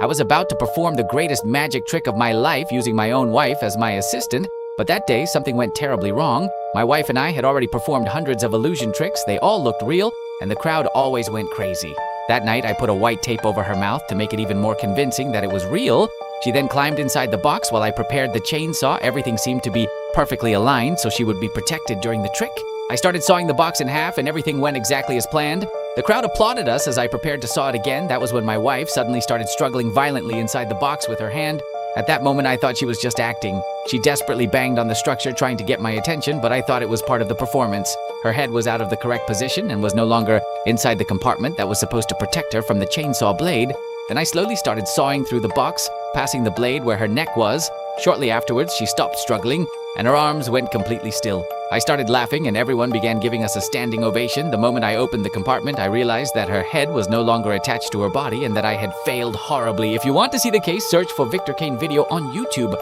I was about to perform the greatest magic trick of my life using my own wife as my assistant, but that day something went terribly wrong. My wife and I had already performed hundreds of illusion tricks, they all looked real, and the crowd always went crazy. That night I put a white tape over her mouth to make it even more convincing that it was real. She then climbed inside the box while I prepared the chainsaw. Everything seemed to be perfectly aligned so she would be protected during the trick. I started sawing the box in half and everything went exactly as planned. The crowd applauded us as I prepared to saw it again. That was when my wife suddenly started struggling violently inside the box with her hand. At that moment, I thought she was just acting. She desperately banged on the structure trying to get my attention, but I thought it was part of the performance. Her head was out of the correct position and was no longer inside the compartment that was supposed to protect her from the chainsaw blade. Then I slowly started sawing through the box, passing the blade where her neck was. Shortly afterwards, she stopped struggling, and her arms went completely still. I started laughing, and everyone began giving us a standing ovation. The moment I opened the compartment, I realized that her head was no longer attached to her body and that I had failed horribly. If you want to see the case, search for Victor Kane video on YouTube.